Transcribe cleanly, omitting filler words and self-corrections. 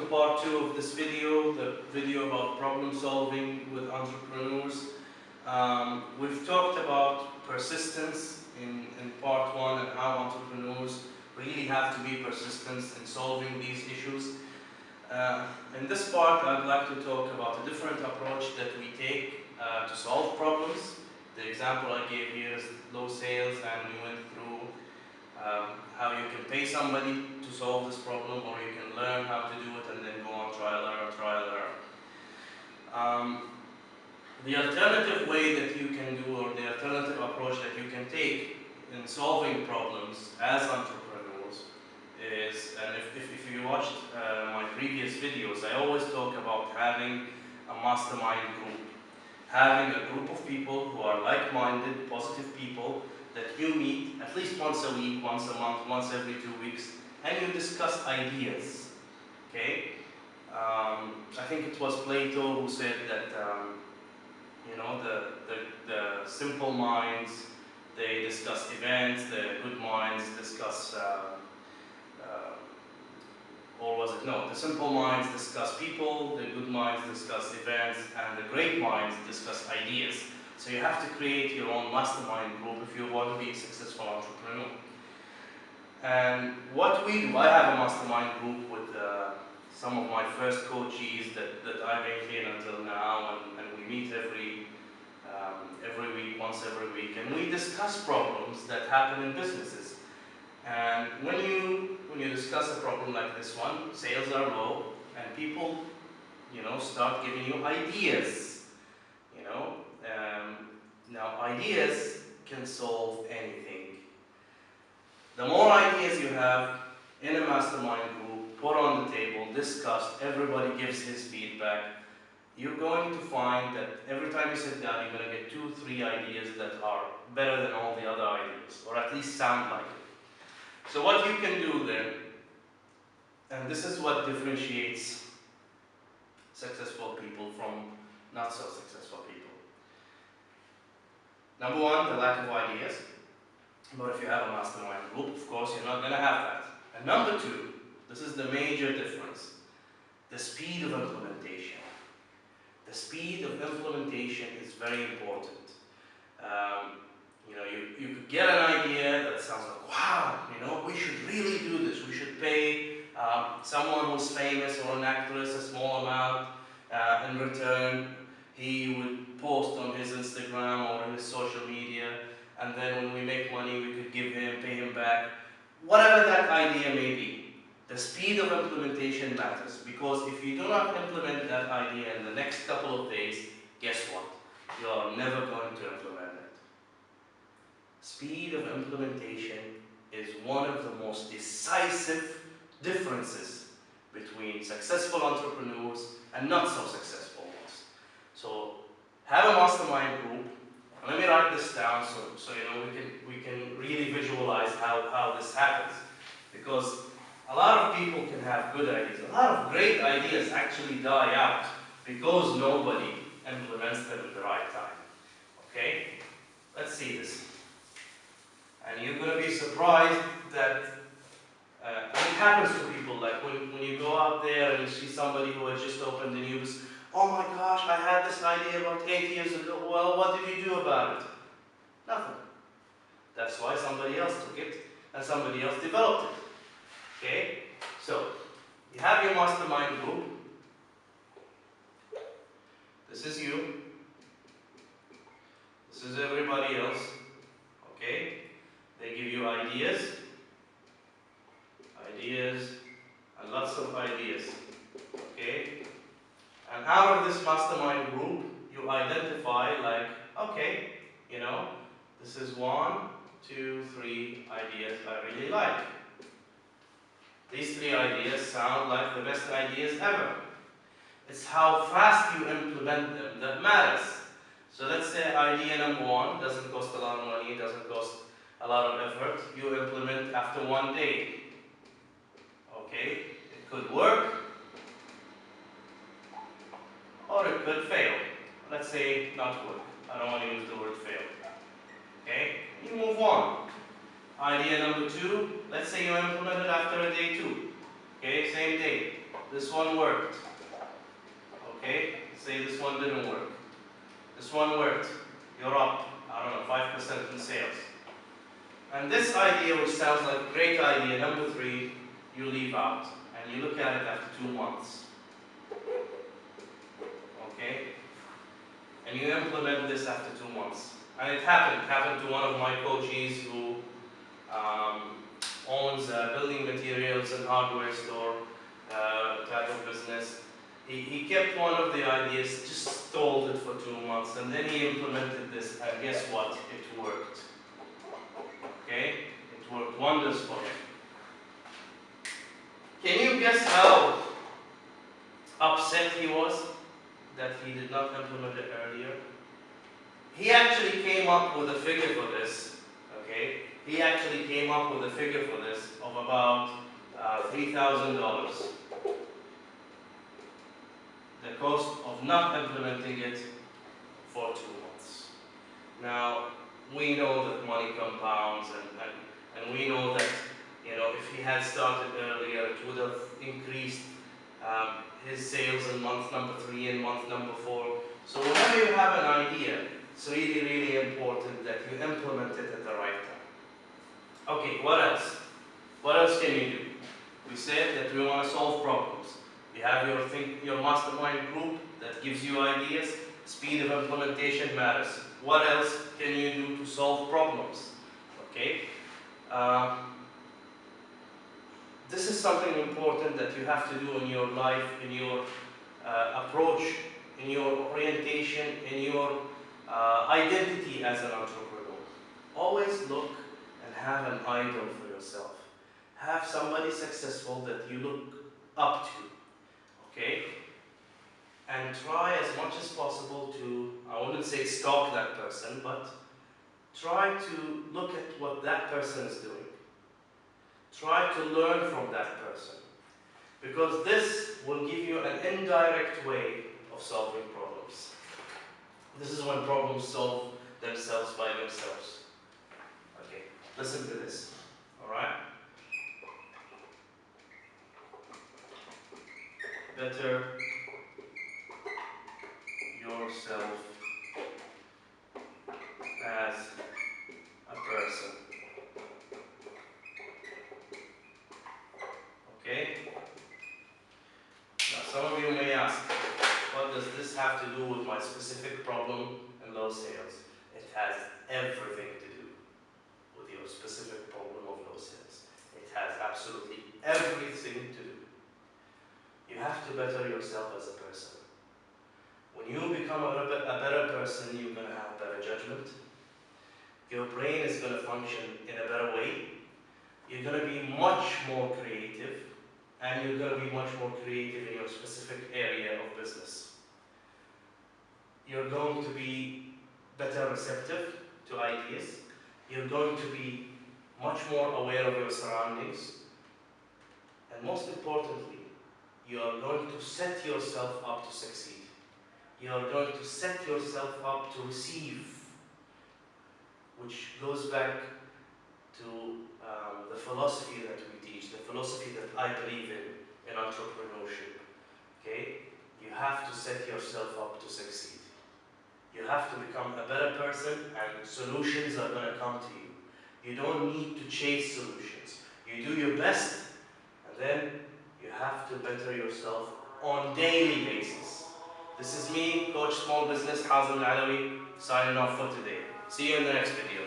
part 2 of this video, the video about problem solving with entrepreneurs. We've talked about persistence in part 1 and how entrepreneurs really have to be persistent in solving these issues. In this part, I'd like to talk about a different approach that we take to solve problems. The example I gave here is low sales, and we went through how you can pay somebody to solve this problem, or you can learn how to do it and then go on trial and error. The alternative way that you can do, or the alternative approach that you can take in solving problems as entrepreneurs is, and if you watched my previous videos, I always talk about having a mastermind group. Having a group of people who are like-minded, positive people that you meet at least once a week, once a month, once every 2 weeks, and you discuss ideas. Okay? I think it was Plato who said that the simple minds, they discuss events, the good minds discuss or was it? No, the simple minds discuss people, the good minds discuss events, and the great minds discuss ideas. So you have to create your own mastermind group if you want to be a successful entrepreneur. And what we do, I have a mastermind group with some of my first coachees that I maintain until now, and we meet every week, once every week, and we discuss problems that happen in businesses. And when you discuss a problem like this one, sales are low, and people, start giving you ideas. Now ideas can solve anything. The more ideas you have in a mastermind group, put on the table, discussed, everybody gives his feedback, you're going to find that every time you sit down, you're going to get 2 or 3 ideas that are better than all the other ideas, or at least sound like it. So what you can do then, and this is what differentiates successful people from not so successful people. Number 1, the lack of ideas. But if you have a mastermind group, of course, you're not going to have that. And number 2, this is the major difference, the speed of implementation. The speed of implementation is very important. You could get an idea that sounds like, wow, we should really do this. We should pay someone who's famous or an actress a small amount. In return, he would post on his Instagram or his social media, and then when we make money, we could pay him back. Whatever that idea may be, the speed of implementation matters, because if you do not implement that idea in the next couple of days, guess what? You are never going to implement it. Speed of implementation is one of the most decisive differences between successful entrepreneurs and not so successful ones. So have a mastermind group. Let me write this down so we can really visualize how this happens. Because a lot of people can have good ideas. A lot of great ideas actually die out because nobody implements them at the right time. Okay? Let's see this. And you're going to be surprised that it happens to people. Like when you go out there and you see somebody who has just opened the news, oh my gosh, I had this idea about 8 years ago. Well, what did you do about it? Nothing. That's why somebody else took it and somebody else developed it. Okay? So, you have your mastermind group. This is you. This is everybody else. Okay? They give you ideas, and lots of ideas. Okay? And out of this mastermind group, you identify like, okay, this is 1, 2, 3 ideas I really like. These 3 ideas sound like the best ideas ever. It's how fast you implement them that matters. So let's say idea number 1 doesn't cost a lot of money, doesn't cost a lot of effort. You implement after 1 day. Okay? It could work, or it could fail. Let's say not work. I don't want to use the word fail. Okay? You move on. Idea number 2, let's say you implement it after a day 2. Okay, same day. this one worked. Okay, say this one didn't work. This one worked. You're up, I don't know, 5% in sales. And this idea, which sounds like a great idea, number 3, you leave out. And you look at it after 2 months. Okay? And you implement this after 2 months. And it happened to one of my coaches who owns a building materials and hardware store type of business. He kept one of the ideas, just stalled it for 2 months, and then he implemented this, and guess what? It worked. Okay? It worked wonders for him. Can you guess how upset he was that he did not implement it earlier? He actually came up with a figure for this, okay? He actually came up with a figure for this of about $3,000. The cost of not implementing it for 2 months. Now, we know that money compounds, and we know that, you know, if he had started earlier, it would have increased his sales in month number 3 and month number 4. So whenever you have an idea, it's really, really important that you implement it at the right time. Okay, what else? What else can you do? We said that we want to solve problems. You have your mastermind group that gives you ideas. Speed of implementation matters. What else can you do to solve problems? Okay? This is something important that you have to do in your life, in your approach, in your orientation, in your identity as an entrepreneur. Always look and have an idol for yourself. Have somebody successful that you look up to. Okay? And try as much as possible to, I wouldn't say stalk that person, but try to look at what that person is doing. Try to learn from that person. Because this will give you an indirect way of solving problems. This is when problems solve themselves by themselves. Okay, listen to this. Alright? Better yourself as a person. Okay? Now some of you may ask, what does this have to do with my specific problem and low sales? It has everything to do with your specific problem of low sales. It has absolutely everything to do. You have to better yourself as a person. When you become a better person, you're going to have better judgment. Your brain is going to function in a better way. You're going to be much more creative, and you're going to be much more creative in your specific area of business. You're going to be better receptive to ideas. You're going to be much more aware of your surroundings. And most importantly, you are going to set yourself up to succeed. You are going to set yourself up to receive, which goes back to the philosophy that we teach, the philosophy that I believe in entrepreneurship. Okay? You have to set yourself up to succeed. You have to become a better person, and solutions are going to come to you. You don't need to chase solutions. You do your best, and then you have to better yourself on daily basis. This is me, Coach Small Business Hazem Alawi, signing off for today. See you in the next video.